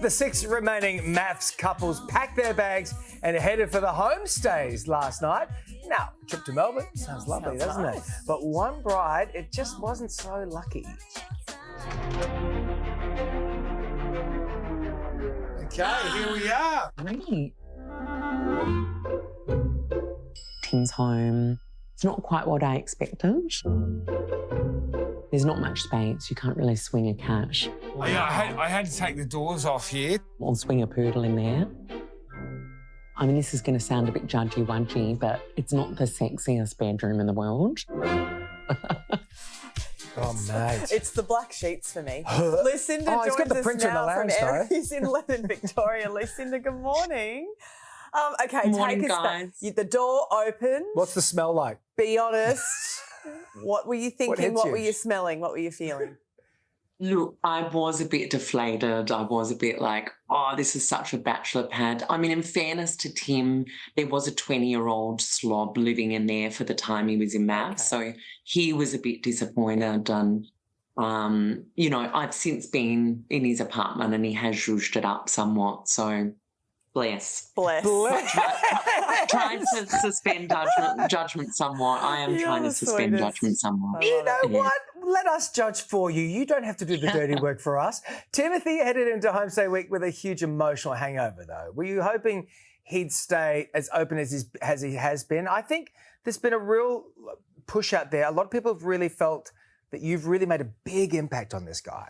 The 6 remaining MAFS couples packed their bags and headed for the Homestays last night. Now, trip to Melbourne sounds lovely, doesn't it? But one bride, it just wasn't so lucky. Okay, here we are. Great. Tim's home. It's not quite what I expected. There's not much space. You can't really swing a cat. Yeah, I had to take the doors off here. Or swing a poodle in there. I mean, this is going to sound a bit judgy-wudgy, but it's not the sexiest bedroom in the world. Oh, mate. It's the black sheets for me. Lucinda he's got joins the us printer in the now from lounge, though. Aries in Lebanon, Victoria. Lucinda, good morning. Okay, Morning, take us guys. back. The door opened. What's the smell like? Be honest. What were you thinking? hits What you? were you smelling? What were you feeling? Look, I was a bit deflated. I was a bit like, oh, this is such a bachelor pad. I mean, in fairness to Tim, there was a 20-year-old slob living in there for the time he was in MAFS, so he was a bit disappointed. And, you know, I've since been in his apartment and he has zhuzhed it up somewhat, so bless. Trying to suspend judgment somewhat. I am trying to suspend judgment somewhat. You know what? Let us judge for you. You don't have to do the dirty work for us. Timothy headed into Homestay Week with a huge emotional hangover, though. Were you hoping he'd stay as open as he has been? I think there's been a real push out there. A lot of people have really felt that you've really made a big impact on this guy.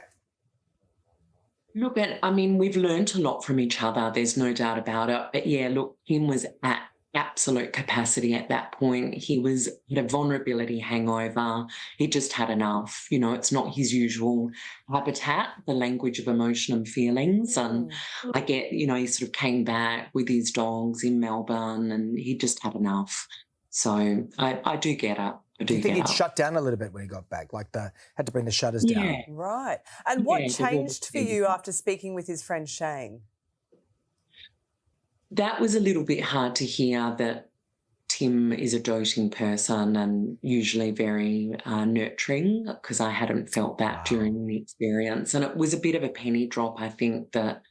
Look, I mean, we've learned a lot from each other. There's no doubt about it. But yeah, look, Tim was at absolute capacity at that point. He had a vulnerability hangover. He just had enough. You know, it's not his usual habitat, the language of emotion and feelings. And I get, you know, he sort of came back with his dogs in Melbourne and he just had enough. So I do get it. Do you think he'd shut down a little bit when he got back, like had to bring the shutters down? Right. And what changed for you after speaking with his friend Shane? That was a little bit hard to hear, that Tim is a doting person and usually very nurturing, because I hadn't felt that during the experience. And it was a bit of a penny drop, I think, that,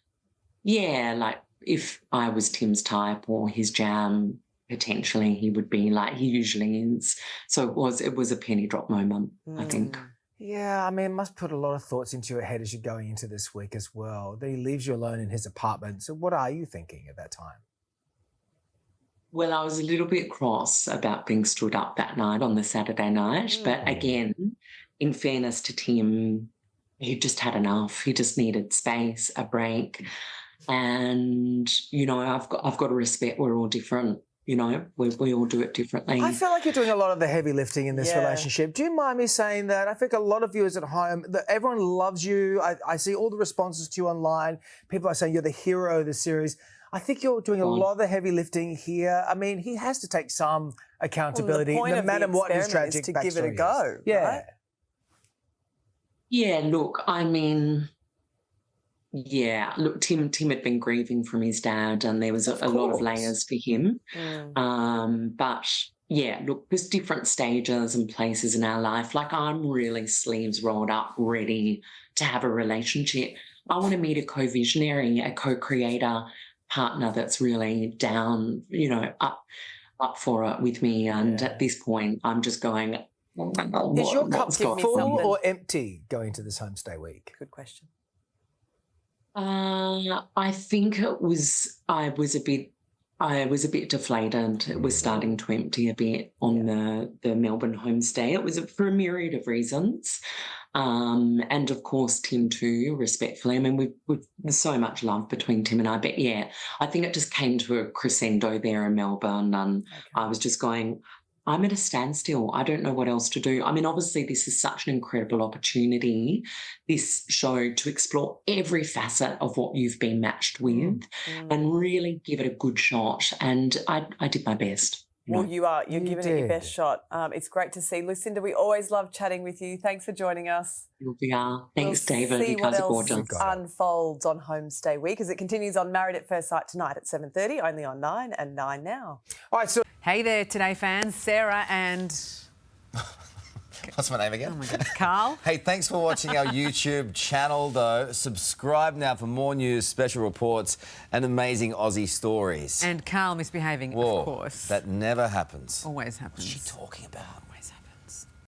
yeah, like if I was Tim's type or his jam, potentially he would be like he usually is. So it was a penny drop moment, I think. Yeah, I mean, it must put a lot of thoughts into your head as you're going into this week as well. That he leaves you alone in his apartment. So what are you thinking at that time? Well, I was a little bit cross about being stood up that night on the Saturday night. But again, in fairness to Tim, he just had enough. He just needed space, a break. And, you know, I've got to respect we're all different. You know, we all do it differently. I feel like you're doing a lot of the heavy lifting in this relationship. Do you mind me saying that? I think a lot of viewers at home, everyone loves you. I see all the responses to you online. People are saying you're the hero of the series. I think you're doing a lot of the heavy lifting here. I mean, he has to take some accountability, no matter what his tragic backstory is. To give it a go, right? Yeah, look, I mean... Yeah, look, Tim had been grieving from his dad and there was a lot of layers for him. But, yeah, look, there's different stages and places in our life. Like, I'm really sleeves rolled up, ready to have a relationship. I want to meet a co-visionary, a co-creator partner that's really down, you know, up for it with me. And at this point, I'm just going... Is your cup full or empty going into this Homestay Week? Good question. I think I was a bit deflated. It was starting to empty a bit on the Melbourne homestay. It was for a myriad of reasons. And of course Tim too, respectfully. I mean, there's so much love between Tim and I, but yeah, I think it just came to a crescendo there in Melbourne and I was just going, I'm at a standstill. I don't know what else to do. I mean, obviously this is such an incredible opportunity, this show, to explore every facet of what you've been matched with and really give it a good shot. And I did my best. Well, you're giving it your best shot. It's great to see. Lucinda, we always love chatting with you. Thanks for joining us. We are. Thanks, David. You guys are gorgeous. Unfolds on Homestay Week as it continues on Married at First Sight tonight at 7:30, only on 9 and 9 now. All right, so... Hey there, Today fans. Sarah and What's my name again? Oh my goodness, Carl. Hey, thanks for watching our YouTube channel, though. Subscribe now for more news, special reports, and amazing Aussie stories. And Carl misbehaving, Whoa, of course. that never happens. Always happens. What's she talking about? Always happens.